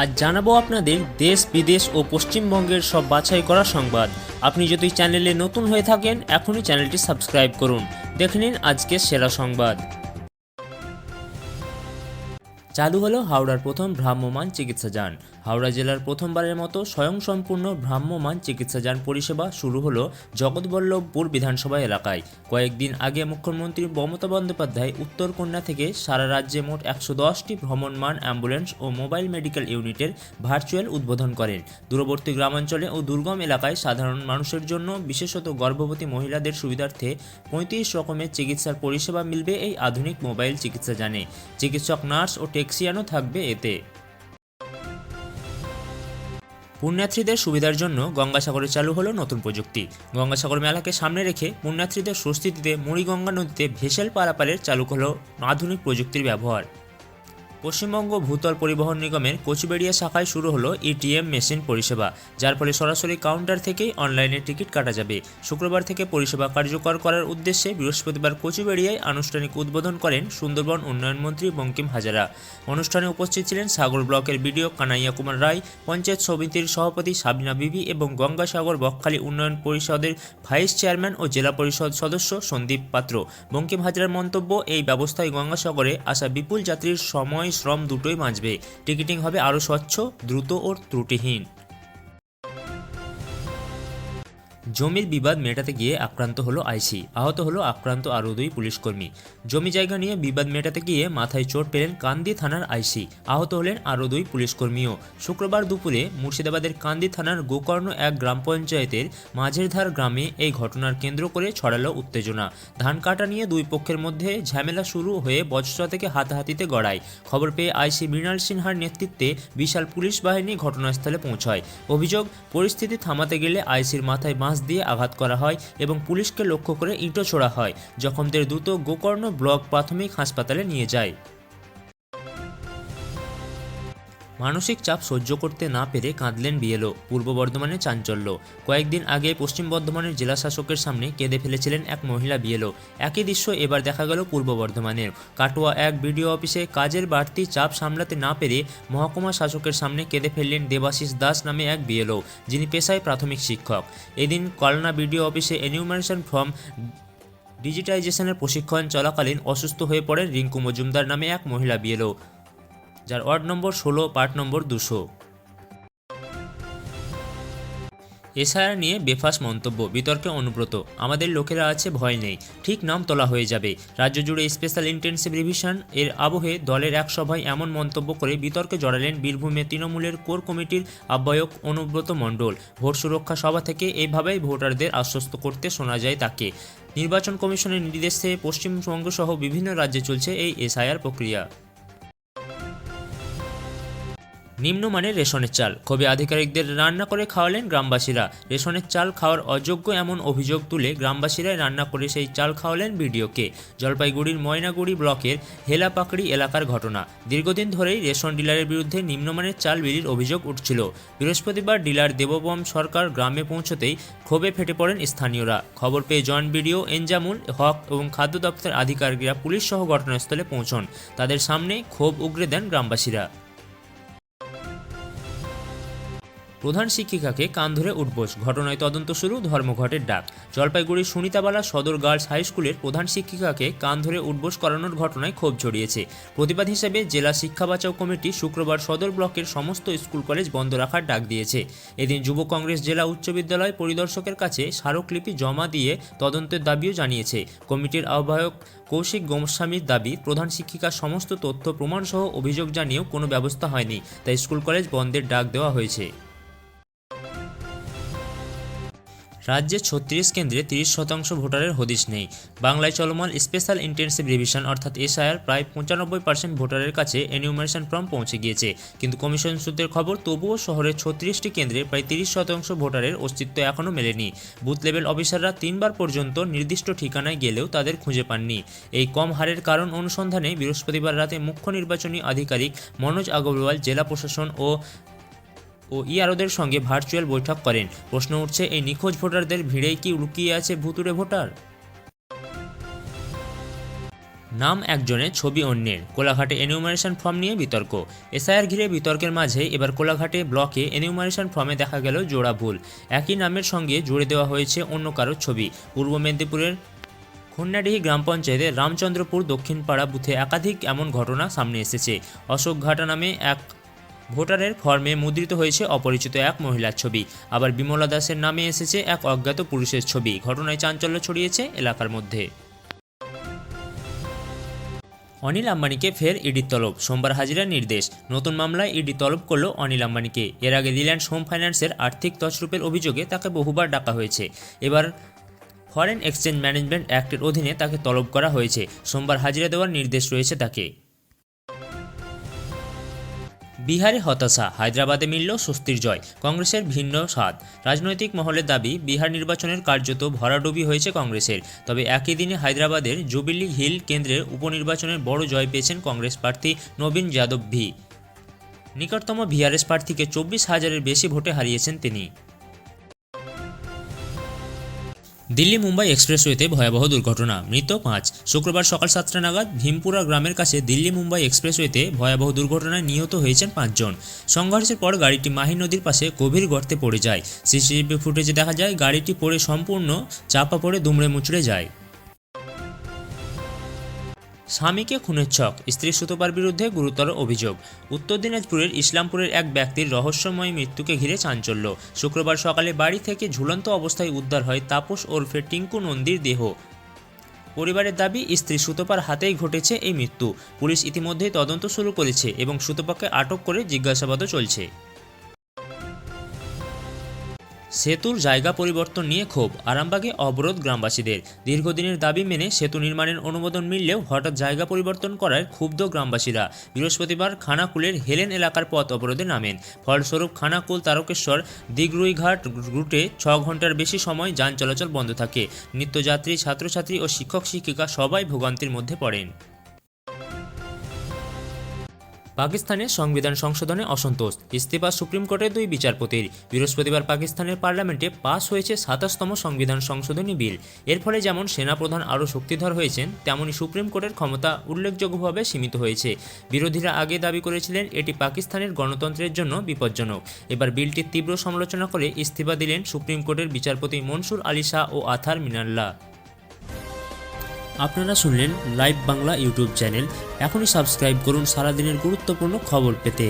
আজ জানাবো আপনাদের দেশ বিদেশ ও পশ্চিমবঙ্গের সব বাছাই করা সংবাদ। আপনি যদি চ্যানেলে নতুন হয়ে থাকেন এখনই চ্যানেলটি সাবস্ক্রাইব করুন। দেখে নিন আজকের সেরা সংবাদ। চালু হলো হাওড়ার প্রথম ভ্রাম্যমাণ চিকিৎসা যান। হাওড়া জেলার প্রথমবারের মতো স্বয়ংসম্পূর্ণ ভ্রাম্যমাণ চিকিৎসা যান পরিষেবা শুরু হলো জগৎবল্লভপুর বিধানসভা এলাকায়। কয়েকদিন আগে মুখ্যমন্ত্রী মমতা বন্দ্যোপাধ্যায় উত্তরকন্যা থেকে সারা রাজ্যে মোট 110টি ভ্রমণমান অ্যাম্বুলেন্স ও মোবাইল মেডিকেল ইউনিটের ভার্চুয়াল উদ্বোধন করেন। দূরবর্তী গ্রামাঞ্চলে ও দুর্গম এলাকায় সাধারণ মানুষের জন্য, বিশেষত গর্ভবতী মহিলাদের সুবিধার্থে 35 রকমের চিকিৎসার পরিষেবা মিলবে এই আধুনিক মোবাইল চিকিৎসা যানে। চিকিৎসক, নার্স ও টেকনিশিয়ানও থাকবে এতে। পুণ্যার্থীদের সুবিধার জন্য গঙ্গাসাগরে চালু হলো নতুন প্রযুক্তি। গঙ্গাসাগর মেলাকে সামনে রেখে পুণ্যার্থীদের স্বস্তি দিতে মুড়িগঙ্গা নদীতে ভেসেল পারাপারের চালু হলো আধুনিক প্রযুক্তির ব্যবহার। পশ্চিমবঙ্গ ভূতল পরিবহন নিগমের কোচবেড়িয়া শাখায় শুরু হলো এটিএম মেশিন পরিষেবা, যার ফলে সরাসরি কাউন্টার থেকেই অনলাইনে টিকিট কাটা যাবে। শুক্রবার থেকে পরিষেবা কার্যকর করার উদ্দেশ্যে বৃহস্পতিবার কোচবেড়িয়ায় আনুষ্ঠানিক উদ্বোধন করেন সুন্দরবন উন্নয়ন মন্ত্রী বঙ্কিম হাজারা। অনুষ্ঠানে উপস্থিত ছিলেন সাগর ব্লকের বিডিও কানাইয়া কুমার রায়, পঞ্চায়েত সমিতির সভাপতি সাবিনা বিবি এবং গঙ্গাসাগর বকখালি উন্নয়ন পরিষদের ভাইস চেয়ারম্যান ও জেলা পরিষদ সদস্য সন্দীপ পাত্র। বঙ্কিম হাজারার মন্তব্য, এই ব্যবস্থায় গঙ্গাসাগরে আসা বিপুল যাত্রীর সময় শ্রম দুটোই বাঁচবে। টিকিটিং হবে আরও স্বচ্ছ, দ্রুত ও ত্রুটিহীন। জমির বিবাদ মেটাতে গিয়ে আক্রান্ত হলো আইসি, আহত হলো আক্রান্ত আরও 2 পুলিশকর্মী। জমি জায়গা নিয়ে বিবাদ মেটাতে গিয়ে মাথায় চোট পেলেন কান্দি থানার আইসি, আহত হলেন আরও 2 পুলিশকর্মীও। শুক্রবার দুপুরে মুর্শিদাবাদের কান্দি থানার গোকর্ণ 1 গ্রাম পঞ্চায়েতের মাঝেরধার গ্রামে এই ঘটনার কেন্দ্র করে ছড়ালো উত্তেজনা। ধান কাটা নিয়ে 2 পক্ষের মধ্যে ঝামেলা শুরু হয়ে বচসা থেকে হাতাহাতিতে গড়ায়। খবর পেয়ে আইসি মৃণাল সিনহার নেতৃত্বে বিশাল পুলিশ বাহিনী ঘটনাস্থলে পৌঁছায়। অভিযোগ, পরিস্থিতি থামাতে গেলে আইসির মাথায় বাঁশ দিয়ে আঘাত করা হয় এবং পুলিশকে লক্ষ্য করে ইঁটো ছোড়া হয়। জখমদের দ্রুত গোকর্ণ ব্লক প্রাথমিক হাসপাতালে নিয়ে যায়। মানসিক চাপ সহ্য করতে না পেরে কাঁদলেন বিএলও, পূর্ব বর্ধমানে চাঞ্চল্য। কয়েকদিন আগে পশ্চিম বর্ধমানের জেলা শাসকের সামনে কেঁদে ফেলেছিলেন এক মহিলা বিএলও। একই দৃশ্য এবার দেখা গেল পূর্ব বর্ধমানের কাটোয়া এক বিডিও অফিসে। কাজের বাড়তি চাপ সামলাতে না পেরে মহকুমা শাসকের সামনে কেঁদে ফেললেন দেবাশিস দাস নামে এক বিএলও, যিনি পেশায় প্রাথমিক শিক্ষক। এদিন কলনা বিডিও অফিসে এনিউমারেশন ফর্ম ডিজিটাইজেশনের প্রশিক্ষণ চলাকালীন অসুস্থ হয়ে পড়েন রিঙ্কু মজুমদার নামে এক মহিলা বিএলও, যার ward number 16, part number 200। SIR নিয়ে বেফাঁস মন্তব্য, বিতর্কে অনুব্রত। আমাদের লোকেরা আছে, ভয় নেই, ঠিক নাম তোলা হয়ে যাবে। রাজ্য জুড়ে স্পেশাল ইন্টেন্সিভ রিভিশন এর আবহে দলের এক সভায় এমন মন্তব্য করে বিতর্কে জড়ালেন বীরভূমে তৃণমূলের কোর কমিটির আহ্বায়ক অনুব্রত মণ্ডল। ভোট সুরক্ষা সভা থেকে এইভাবেই ভোটারদের আশ্বস্ত করতে শোনা যায় তাকে। নির্বাচন কমিশনের নির্দেশে পশ্চিমবঙ্গ সহ বিভিন্ন রাজ্যে চলছে এই এসআইআর প্রক্রিয়া। নিম্নমানের রেশনের চাল, ক্ষোভে আধিকারিকদের রান্না করে খাওয়ালেন গ্রামবাসীরা। রেশনের চাল খাওয়ার অযোগ্য এমন অভিযোগ তুলে গ্রামবাসীরাই রান্না করে সেই চাল খাওয়ালেন বিডিওকে। জলপাইগুড়ির ময়নাগুড়ি ব্লকের হেলাপাকড়ি এলাকার ঘটনা। দীর্ঘদিন ধরেই রেশন ডিলারের বিরুদ্ধে নিম্নমানের চাল বিলির অভিযোগ উঠছিল। বৃহস্পতিবার ডিলার দেববম সরকার গ্রামে পৌঁছতেই ক্ষোভে ফেটে পড়েন স্থানীয়রা। খবর পেয়ে জয়েন্ট বিডিও এনজামুল হক এবং খাদ্য দপ্তরের আধিকারিকরা পুলিশ সহ ঘটনাস্থলে পৌঁছন। তাদের সামনে ক্ষোভ উগরে দেন গ্রামবাসীরা। প্রধান শিক্ষিকাকে কান ধরে উঠবোস, ঘটনায় তদন্ত শুরু, ধর্মঘটের ডাক। জলপাইগুড়ির সুনিতাবালা সদর গার্লস হাই স্কুলের প্রধান শিক্ষিকাকে কান ধরে উঠবোস করানোর ঘটনায় ক্ষোভ ছড়িয়েছে। প্রতিবাদ হিসেবে জেলা শিক্ষা বাঁচাও কমিটি শুক্রবার সদর ব্লকের সমস্ত স্কুল কলেজ বন্ধ রাখার ডাক দিয়েছে। এদিন যুব কংগ্রেস জেলা উচ্চ বিদ্যালয় পরিদর্শকের কাছে স্মারকলিপি জমা দিয়ে তদন্তের দাবিও জানিয়েছে। কমিটির আহ্বায়ক কৌশিক গোস্বামীর দাবি, প্রধান শিক্ষিকার সমস্ত তথ্য প্রমাণসহ অভিযোগ জানিয়েও কোনো ব্যবস্থা হয়নি, তাই স্কুল কলেজ বন্ধের ডাক দেওয়া হয়েছে। রাজ্যে 36 কেন্দ্রে 30% ভোটারের হদিশ নেই। বাংলায় চলমান স্পেশাল ইন্টেন্সিভ রিভিশন অর্থাৎ এসআইআর প্রায় 95% ভোটারের কাছে এনিউমারেশন ফর্ম পৌঁছে গিয়েছে। কিন্তু কমিশন সূত্রের খবর, তবুও শহরের 36টি কেন্দ্রে প্রায় 30% ভোটারের অস্তিত্ব এখনও মেলেনি। বুথ লেভেল অফিসাররা 3 বার পর্যন্ত নির্দিষ্ট ঠিকানায় গেলেও তাদের খুঁজে পাননি। এই কম হারের কারণ অনুসন্ধানে বৃহস্পতিবার রাতে মুখ্য নির্বাচনী আধিকারিক মনোজ আগরওয়াল জেলা প্রশাসন ও ইআরওদের সঙ্গে ভার্চুয়াল বৈঠক করেন। প্রশ্ন উঠছে, এই নিখোঁজ ভোটারদের ভিড়েই কি লুকিয়ে আছে ভুতুড়ে ভোটার? নাম একজনের, ছবি অন্যের, কোলাঘাটে এনিউমারেশন ফর্ম নিয়ে বিতর্ক। এসআইআর ঘিরে বিতর্কের মাঝে এবার কোলাঘাটে ব্লকে এনিউমারেশন ফর্মে দেখা গেল জোড়া ভুল। একই নামের সঙ্গে জুড়ে দেওয়া হয়েছে অন্য কারোর ছবি। পূর্ব মেদিনীপুরের খন্নাডিহি গ্রাম পঞ্চায়েতের রামচন্দ্রপুর দক্ষিণপাড়া বুথে একাধিক এমন ঘটনা সামনে এসেছে। অশোক ঘাটা নামে এক ভোটারের ফর্মে মুদ্রিত হয়েছে অপরিচিত এক মহিলার ছবি, আবার বিমলা দাসের নামে এসেছে এক অজ্ঞাত পুরুষের ছবি। ঘটনায় চাঞ্চল্য ছড়িয়েছে এলাকার মধ্যে। অনিল আম্বানিকে ফের ইডির তলব, সোমবার হাজিরার নির্দেশ। নতুন মামলায় ইডি তলব করল অনিল আম্বানিকে। এর আগে রিলায়েন্স হোম ফাইন্যান্সের আর্থিক তছরূপের অভিযোগে তাকে বহুবার ডাকা হয়েছে। এবার ফরেন এক্সচেঞ্জ ম্যানেজমেন্ট অ্যাক্টের অধীনে তাকে তলব করা হয়েছে। সোমবার হাজিরা দেওয়ার নির্দেশ রয়েছে তাকে। বিহারে হতাশা, হায়দ্রাবাদে মিলল স্বস্তির জয়, কংগ্রেসের ভিন্ন স্বাদ। রাজনৈতিক মহলের দাবি, বিহার নির্বাচনের কার্যত ভরাডুবি হয়েছে কংগ্রেসের। তবে একই দিনে হায়দ্রাবাদের জুবিলি হিল কেন্দ্রের উপনির্বাচনের বড় জয় পেয়েছেন কংগ্রেস প্রার্থী নবীন যাদব ভি। নিকটতম ভিআরএস প্রার্থীকে 24,000-এর বেশি ভোটে হারিয়েছেন তিনি। দিল্লি মুম্বাই এক্সপ্রেসওয়েতে ভয়াবহ দুর্ঘটনা, মৃত 5। শুক্রবার সকাল 7টা নাগাদ ভীমপুরা গ্রামের কাছে দিল্লি মুম্বাই এক্সপ্রেসওয়েতে ভয়াবহ দুর্ঘটনায় নিহত হয়েছেন 5 জন। সংঘর্ষের পর গাড়িটি মাহি নদীর পাশে গভীর গর্তে পড়ে যায়। সিসিটিভি ফুটেজে দেখা যায় গাড়িটি পড়ে সম্পূর্ণ চাপা পড়ে দুমড়ে মুচড়ে যায়। স্বামীকে খুনের ছক, স্ত্রী সুতপার বিরুদ্ধে গুরুতর অভিযোগ। উত্তর দিনাজপুরের ইসলামপুরের এক ব্যক্তির রহস্যময় মৃত্যুকে ঘিরে চাঞ্চল্য। শুক্রবার সকালে বাড়ি থেকে ঝুলন্ত অবস্থায় উদ্ধার হয় তাপস ওরফে টিঙ্কু নন্দীর দেহ। পরিবারের দাবি, স্ত্রী সুতপার হাতেই ঘটেছে এই মৃত্যু। পুলিশ ইতিমধ্যেই তদন্ত শুরু করেছে এবং সুতপাকে আটক করে জিজ্ঞাসাবাদও চলছে। সেতুর জায়গা পরিবর্তন নিয়ে ক্ষোভ, আরামবাগে অবরোধ গ্রামবাসীদের। দীর্ঘদিনের দাবি মেনে সেতু নির্মাণের অনুমোদন মিললেও হঠাৎ জায়গা পরিবর্তন করায় ক্ষুব্ধ গ্রামবাসীরা বৃহস্পতিবার খানাকুলের হেলেন এলাকার পথ অবরোধে নামেন। ফলস্বরূপ খানাকুল তারকেশ্বর দিগরুইঘাট রুটে 6 ঘন্টার বেশি সময় যান চলাচল বন্ধ থাকে। নিত্যযাত্রী, ছাত্রছাত্রী ও শিক্ষক শিক্ষিকা সবাই ভোগান্তির মধ্যে পড়েন। পাকিস্তানের সংবিধান সংশোধনে অসন্তোষ, ইস্তিফা সুপ্রিম কোর্টের 2 বিচারপতির। বৃহস্পতিবার পাকিস্তানের পার্লামেন্টে পাস হয়েছে 27তম সংবিধান সংশোধনী বিল। এর ফলে যেমন সেনাপ্রধান আরও শক্তিধর হয়েছেন, তেমনি সুপ্রিম কোর্টের ক্ষমতা উল্লেখযোগ্যভাবে সীমিত হয়েছে। বিরোধীরা আগে দাবি করেছিলেন এটি পাকিস্তানের গণতন্ত্রের জন্য বিপজ্জনক। এবার বিলটির তীব্র সমালোচনা করে ইস্তিফা দিলেন সুপ্রিম কোর্টের বিচারপতি মনসুর আলী শাহ ও আথার মিনাল্লাহ। আপনারা শুনলেন লাইভ বাংলা ইউটিউব চ্যানেল। এখনই সাবস্ক্রাইব করুন সারাদিনের গুরুত্বপূর্ণ খবর পেতে।